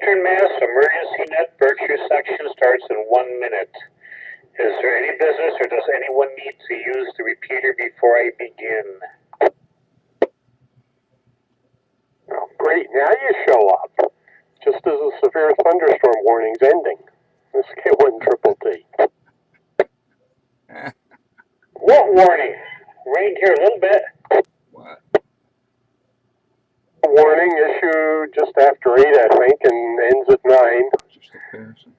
Western Mass Emergency Net Berkshire section starts in 1 minute. Is there any business or does anyone need to use the repeater before I begin? Oh, great, now you show up. Just as a severe thunderstorm warning's ending. This N1PUA. What warning? Rained here a little bit. What? Warning issued just after 8, I think, and ends at 9. Just a passing.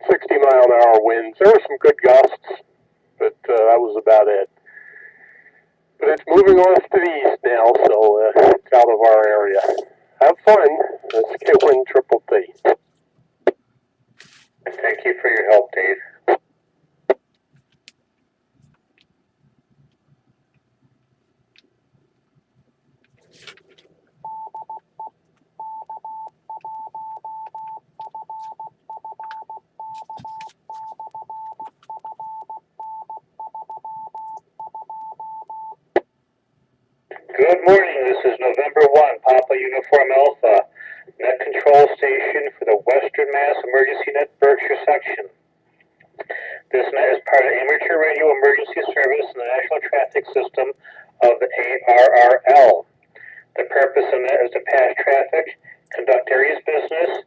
60-mile-an-hour winds. There were some good gusts, but that was about it. But it's moving off to the east now, so it's out of our area. Have fun. Let's get N1PUA. Thank you for your help, Dave. Good morning, this is November 1, Papa Uniform Alpha, Net Control Station for the Western Mass Emergency Net Berkshire section. This net is part of Amateur Radio Emergency Service in the National Traffic System of the ARRL. The purpose of the net is to pass traffic, conduct area's business,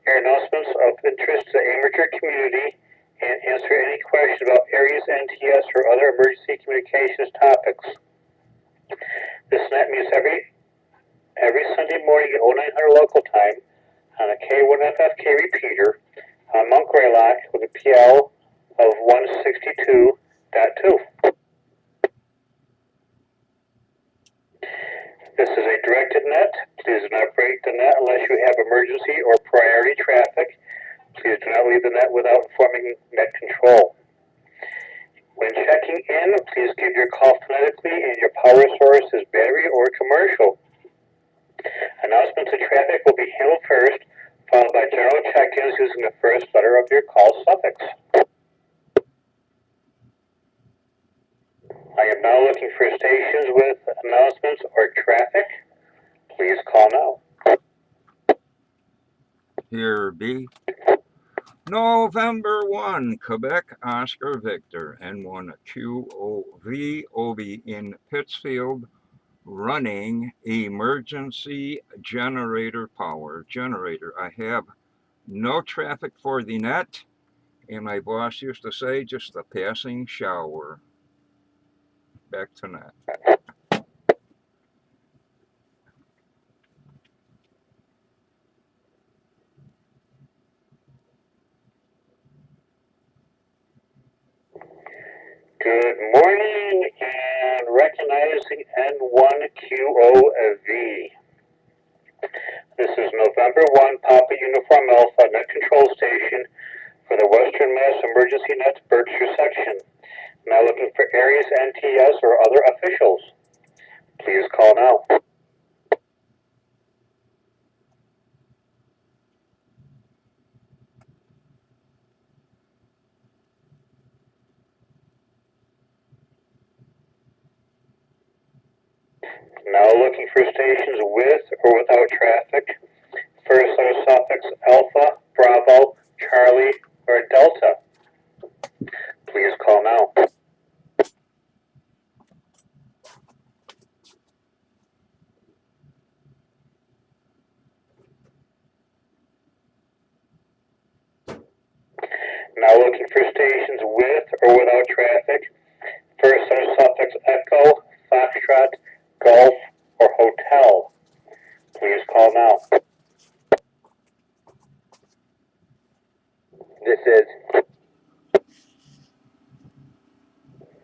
air announcements of interest to the amateur community, and answer any question about area's NTS or other emergency communications topics. This net meets every Sunday morning at 0900 local time on a K1FFK repeater on Mount Greylock with a PL of 162.2. This is a directed net. Please do not break the net unless you have emergency or priority traffic. Please do not leave the net without informing net control. When checking in, please give your call phonetically and your power source is battery or commercial. Announcements of traffic will be handled first, followed by general check-ins using the first letter of your call suffix. I am now looking for stations with announcements or traffic. Please call now. Here be November 1, Quebec, Oscar Victor, N1QOV, OB in Pittsfield, running emergency generator power. Generator. I have no traffic for the net, and my boss used to say just a passing shower. Back to net. Good morning and recognizing N1QOV. This is November 1, Papa Uniform Alpha, Net Control Station for the Western Mass Emergency Net Berkshire section. Now looking for areas, NTS, or other officials. Please call now. Now looking for stations with or without traffic. First letter suffix Alpha, Bravo, Charlie, or Delta. Please call now. Now looking for stations with or without traffic. First letter suffix Echo, Foxtrot, Golf, or Hotel. Please call now. This is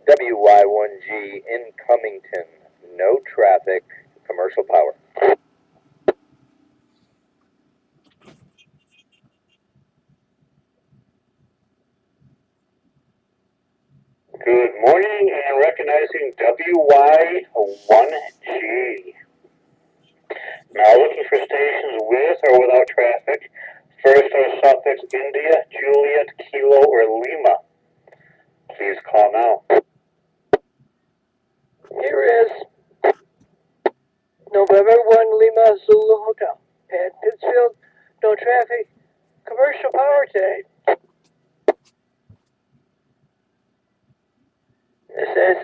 WY1G in Cummington. No traffic, commercial power. Good morning and recognizing WY1G. Now looking for stations with or without traffic. First letter suffix India, Juliet, Kilo, or Lima. Please call now. Here is November 1 Lima Zulu Hotel at Pittsfield, no traffic, commercial power today. This is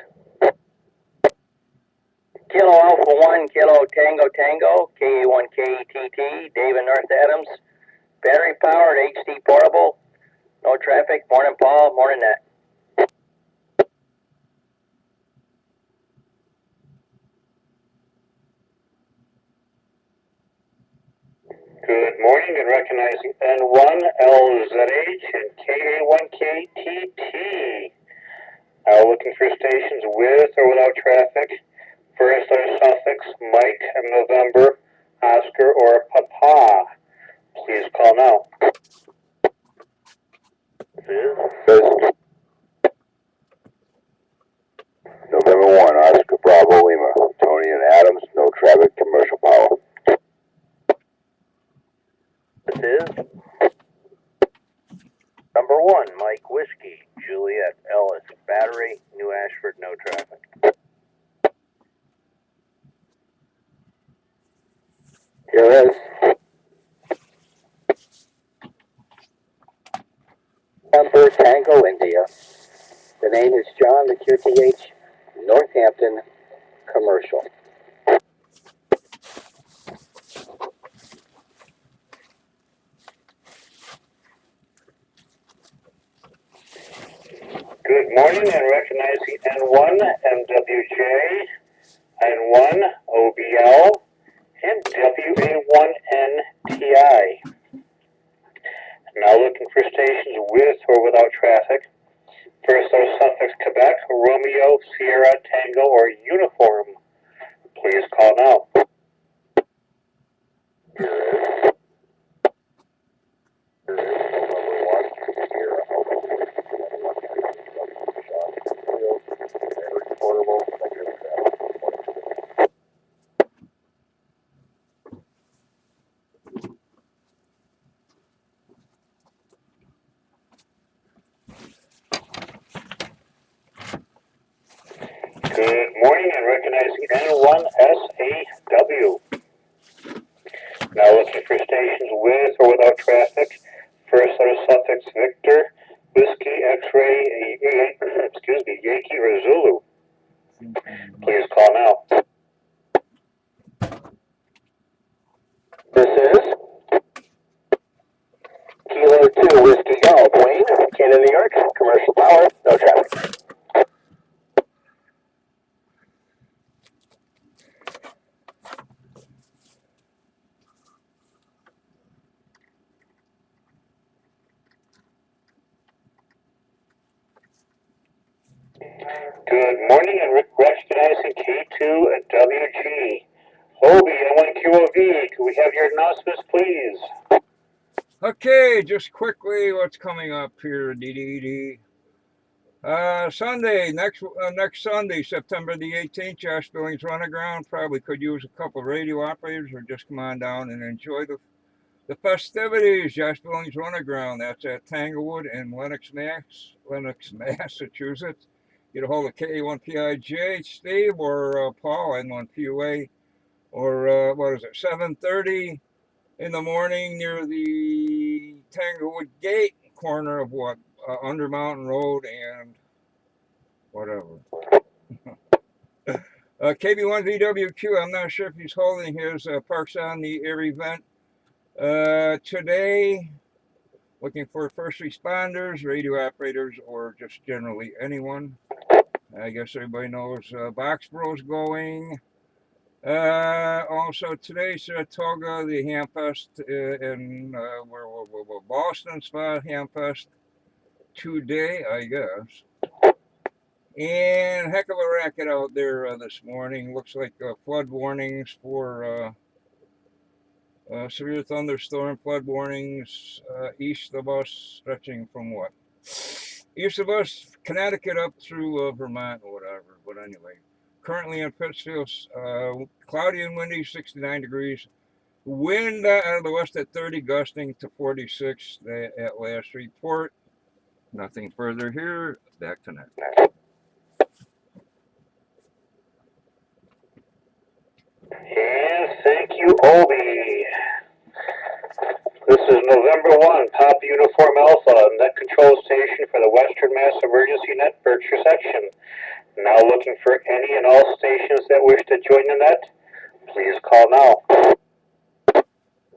Kilo Alpha 1, Kilo Tango Tango, KA1KTT, David North Adams, battery powered HD portable, no traffic, morning Paul, morning Net. Good morning and recognizing N1LZH and KA1KTT. Looking for stations with or without traffic. First are suffix Mike, November, Oscar, or Papa. Please call now. This is November 1, Oscar Bravo Lima, Tony and Adams, no traffic, commercial power. This is number 1, Mike Whiskey, Juliet Ellis, battery, New Ashford, no traffic. Here is Number Tango India. The name is John, the QTH, Northampton, commercial. good morning and recognizing N1 MWJ, N1 OBL, and WMEN Now looking for stations with or without traffic. First are suffix Quebec, Romeo, Sierra, Tango, or Uniform. Please call now. Good morning and recognizing N1SAW. Now looking for stations with or without traffic. First letter suffix Victor, Whiskey, X-ray, Yankee or Zulu. Please call now. This is Kilo 2, Whiskey Golf, Wayne, Canada, New York, commercial power, no traffic. Good morning and recognizing K2WG. Hobie, N1PUA. Could we have your announcements, please? Okay, just quickly, what's coming up here? Sunday, next Sunday, September the 18th, Josh Billings Runaground. Probably could use a couple radio operators or just come on down and enjoy the festivities. Josh Billings Runaground. That's at Tanglewood in Lenox, Massachusetts. Get a hold of KA1PIJ, Steve, or Paul, N1PUA, or 7:30 in the morning near the Tanglewood Gate, corner of Under Mountain Road and whatever. KB1VWQ, I'm not sure if he's holding his Parks on the Air event today. Looking for first responders, radio operators, or just generally anyone. I guess everybody knows Boxboro's going. Also today, Saratoga, the Hamfest in Boston spot Hamfest today, I guess. And heck of a racket out there this morning. Looks like flood warnings for severe thunderstorm flood warnings east of us, stretching from what? East of us, Connecticut up through Vermont or whatever. But anyway, currently in Pittsfield, cloudy and windy, 69 degrees. Wind out of the west at 30, gusting to 46 at last report. Nothing further here. Back to net. And thank you, Obi. This is November 1, Papa Uniform Alpha, net control station for the Western Mass Emergency Net Berkshire section. Now looking for any and all stations that wish to join the net. Please call now.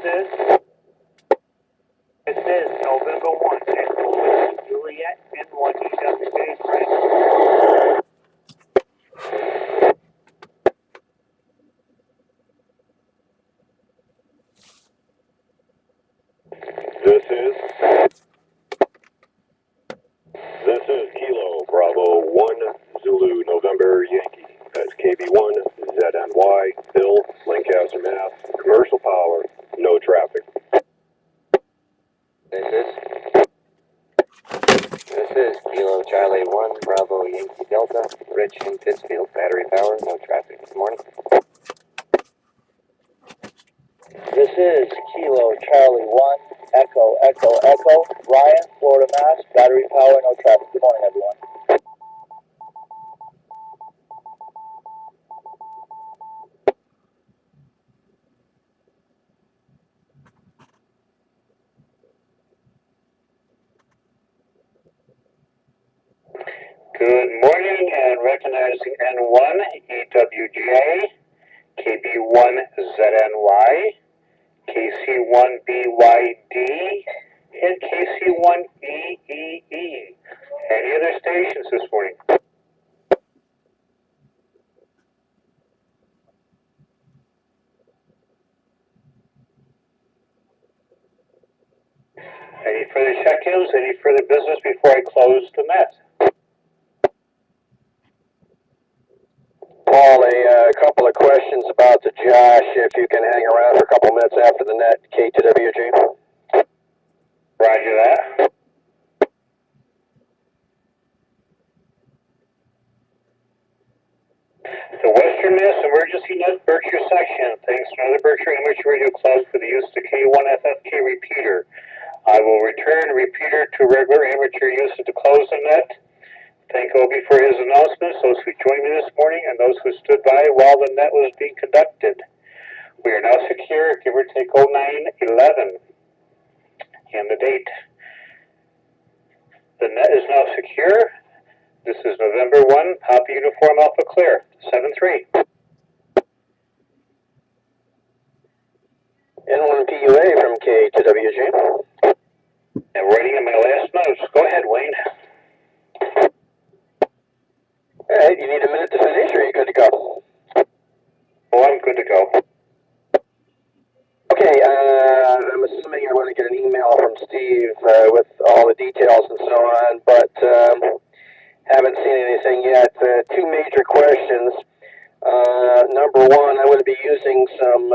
This is November 1, Juliet, N1PUA. This is Kilo Bravo 1 Zulu November Yankee. That's KB1 ZNY Bill Lancaster Mass. Commercial power, no traffic. This is Kilo Charlie 1 Bravo Yankee Delta, Rich in Pittsfield, battery power, no traffic this morning. This is Kilo Charlie 1 Echo Echo Echo, Ryan, Florida, Mass. Battery power, no traffic. Good morning, everyone. Good morning, and recognizing N1 EWJ, KB1ZNY, KC1BYD, and KC1EEE. Any other stations this morning? Any further check-ins, any further business before I close the net? Paul, a couple of questions about the Josh, if you can hang around for a couple minutes after the net, K2WG. Roger that. The Western Mass Emergency Net Berkshire section thanks to another Berkshire Amateur Radio Club for the use of the K1FFK repeater. I will return the repeater to regular amateur use to close the net. Thank Obi for his announcements, those who joined me this morning, and those who stood by while the net was being conducted. We are now secure, give or take 0911. And the date. The net is now secure. This is November 1, Papa Uniform Alpha Clear, 7-3. N1PUA from K2WG. And writing in my last notes. Go ahead, Wayne. Alright, you need a minute to finish, or are you good to go? Oh, I'm good to go. Okay, I'm assuming you're going to get an email from Steve with all the details and so on, but haven't seen anything yet. Two major questions. Number one, I'm going to be using some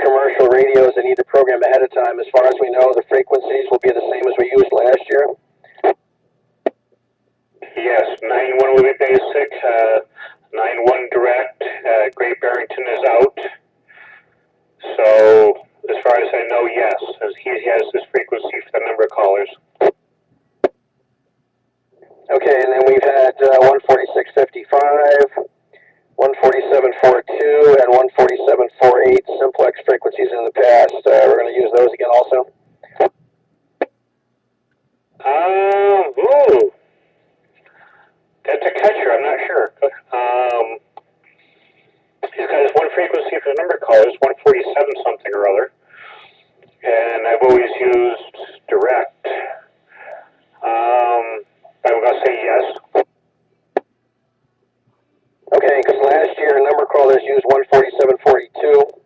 commercial radios that need to program ahead of time. As far as we know, the frequencies will be the same as we used last year. Yes, 9-1 will be basic, 9-1 direct, Great Barrington is out. So, as far as I know, yes, as he has this frequency for the number of callers. Okay, and then we've had 146.55, 147.42, and 147.48 simplex frequencies in the past. We're going to use those again also. Ooh. That's a catcher, I'm not sure. He's got his one frequency for the number of callers, 147 something or other. And I've always used direct. I'm going to say yes. Okay, because last year number callers used 147.42,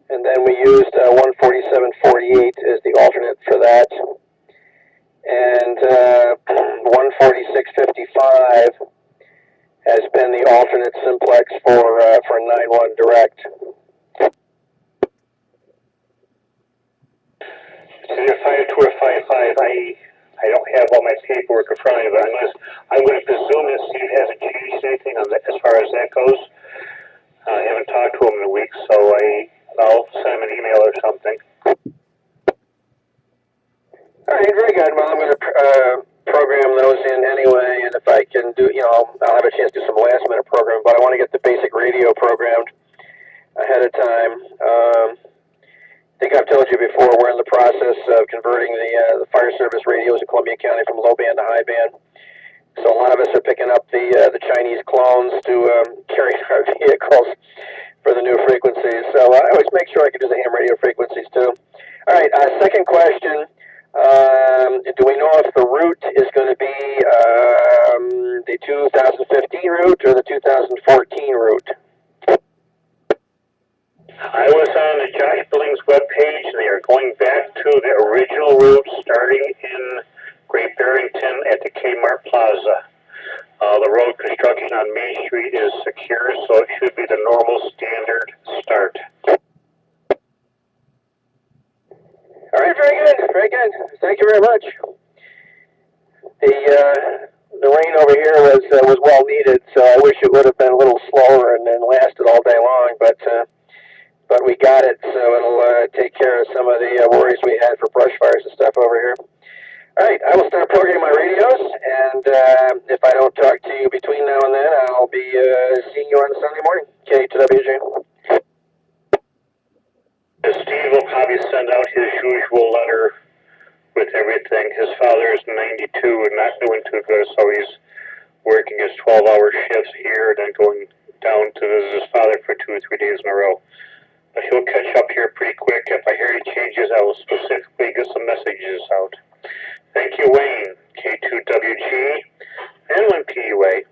and then we used 147.48 as the alternate for that. And 146.55 has been the alternate simplex for 9-1 direct. It's either 5-2 or 5-5. I don't have all my paperwork in front of me, but I'm going to presume that Steve hasn't changed anything on that, as far as that goes. I haven't talked to him in a week, so I'll send him an email or something. All right, very good. Well, I'm going to program those in anyway, and if I can do, I'll have a chance to do some last-minute programming, but I want to get the basic radio programmed ahead of time. think I've told you before, we're in the process of converting the fire service radios in Columbia County from low band to high band. So a lot of us are picking up the Chinese clones to carry in our vehicles for the new frequencies. So I always make sure I can do the ham radio frequencies too. All right, second question. Do we know if the route is going to be the 2015 route or the 2014 route? I was on the Josh Billings webpage, and they are going back to the original route starting in Great Barrington at the Kmart Plaza. The road construction on Main Street is secure, so it should be the normal standard start. All right, very good, very good. Thank you very much. The rain over here was well needed, so I wish it would have been a little slower and lasted all day long, but we got it, so it'll take care of some of the worries we had for brush fires and stuff over here. All right, I will start programming my radios, and if I don't talk to you between now and then, I'll be seeing you on Sunday morning. K2WJ. Steve will probably send out his usual letter with everything. His father is 92 and not doing too good, so he's working his 12-hour shifts here and then going down to visit his father for 2 or 3 days in a row. But he'll catch up here pretty quick. If I hear any changes, I will specifically get some messages out. Thank you, Wayne. K2WG, N1PUA.